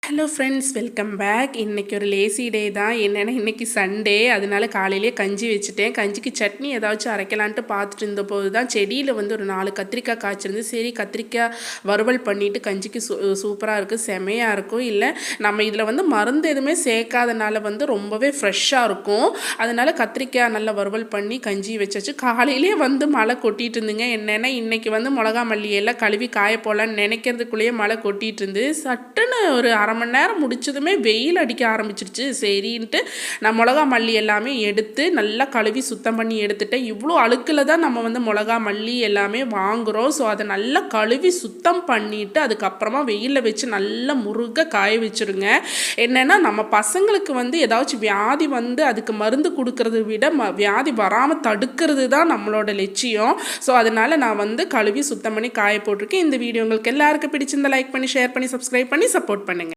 Hello friends, welcome back. இன்றைக்கி ஒரு lazy டே தான். என்னென்னா இன்றைக்கி சண்டே, அதனால காலையிலே கஞ்சி வச்சுட்டேன். கஞ்சிக்கு சட்னி ஏதாச்சும் அரைக்கலான்ட்டு பார்த்துட்டு இருந்தபோது தான் செடியில் வந்து ஒரு 4 கத்திரிக்காய் காய்ச்சிருந்து. சரி, கத்திரிக்காய் வறுவல் பண்ணிவிட்டு கஞ்சிக்கு சூப்பராக இருக்குது, செமையாக இருக்கும். இல்லை நம்ம இதில் வந்து மருந்து எதுவுமே சேர்க்காதனால வந்து ரொம்பவே ஃப்ரெஷ்ஷாக இருக்கும். அதனால் கத்திரிக்காய் நல்லா வறுவல் பண்ணி கஞ்சி வச்சாச்சு. காலையிலே வந்து மழை கொட்டிகிட்டு இருந்துங்க. என்னென்னா இன்றைக்கி வந்து மிளகா மல்லி எல்லாம் கழுவி காய போடலான்னு நினைக்கிறதுக்குள்ளேயே மழை கொட்டிகிட்டு இருந்து சட்டுன்னு ஒரு அரை மணி நேரம் முடிச்சதுமே வெயில் அடிக்க ஆரம்பிச்சிருச்சு. சரின்ட்டு நான் மிளகா மல்லி எல்லாமே எடுத்து நல்லா கழுவி சுத்தம் பண்ணி எடுத்துட்டேன். இவ்வளோ அழுக்கில் தான் நம்ம வந்து மிளகா மல்லி எல்லாமே வாங்குகிறோம். ஸோ அதை நல்லா கழுவி சுத்தம் பண்ணிவிட்டு அதுக்கப்புறமா வெயிலில் வச்சு நல்லா முருக காய வச்சுருங்க. என்னென்னா நம்ம பசங்களுக்கு வந்து ஏதாச்சும் வியாதி வந்து அதுக்கு மருந்து கொடுக்கறத விட வியாதி வராமல் தடுக்கிறது தான் நம்மளோட லட்சியம். ஸோ அதனால் நான் வந்து கழுவி சுத்தம் பண்ணி காய போட்டிருக்கேன். இந்த வீடியோ உங்களுக்கு எல்லாருக்கும் பிடிச்சிருந்தா லைக் பண்ணி, ஷேர் பண்ணி, சப்ஸ்கிரைப் பண்ணி சப்போர்ட் பண்ணுங்கள்.